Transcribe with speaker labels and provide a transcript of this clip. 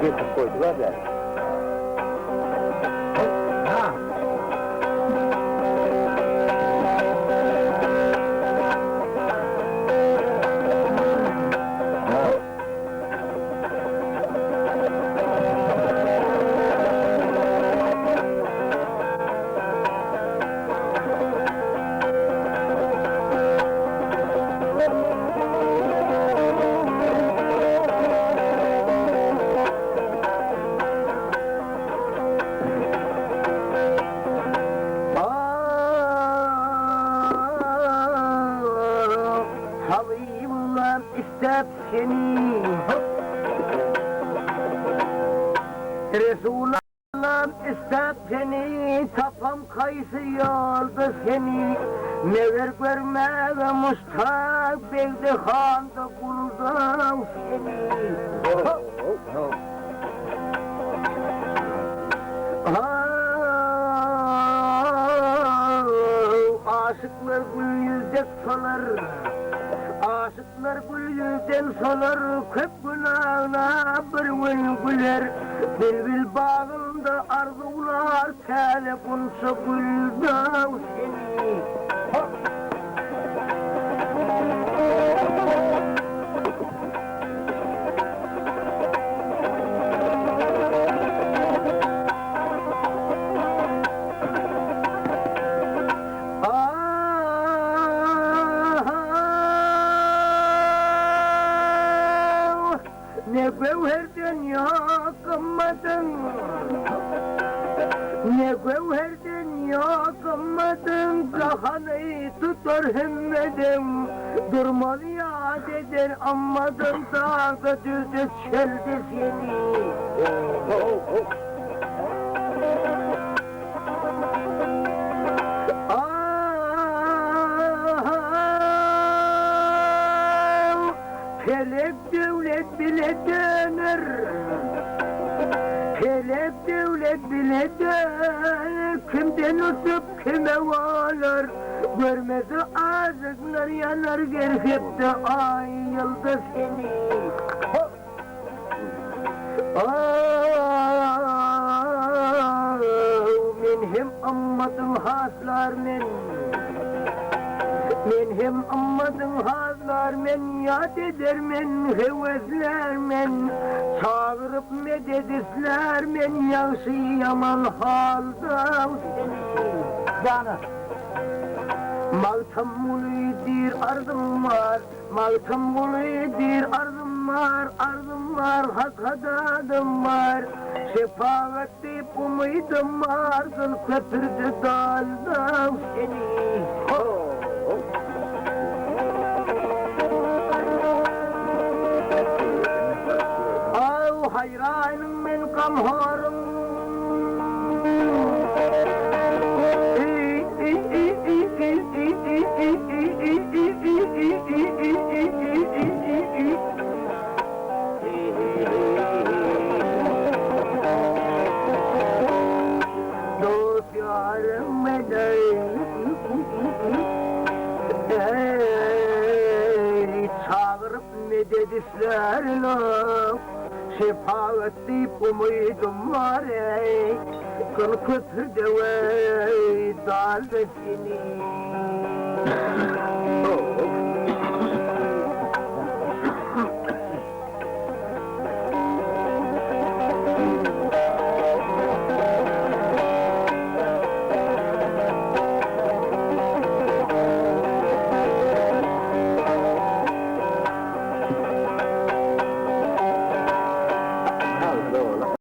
Speaker 1: Getirip koydular da.
Speaker 2: Ha.
Speaker 3: Havayımla istep seni Resulullah istep seni Tapam kayısı yolda seni Never görme ve mustak Beyde handa kulda seni Aşıklar gül yüzde solar Aşıklar gül yüzden solar Köp günahına bir gün güler Bülbül bağında arzular Telefonsa gülda seni Ne gevherden yakınmadın Ne gevherden yakınmadın Kahanayı tutar hemmedim Durmalı yad eder anmadın Dağda düzde çeldi seni Felek devlet bile döner Felek devlet bile döner Kimden usup kime varlar Görmezi ağzıklar yanar Gerhep de ay yılda seni Men hem ammadım haslar Men hem ammadım hazlar men yad eder men hevesler men Çağırıp mededisler men Yağşı yaman halda seni
Speaker 2: Canı.
Speaker 3: Maltam buludur arzum var Maltam buludur arzum var Hak hadadım var Şefaat deyip umudum var Kıl köpürdü dalda seni Hayranım ben kamharım Dost yarım Çağırıp ne dedisler laf Şefaat deyip umudum var ey Kıl kötü de vey Dal da seni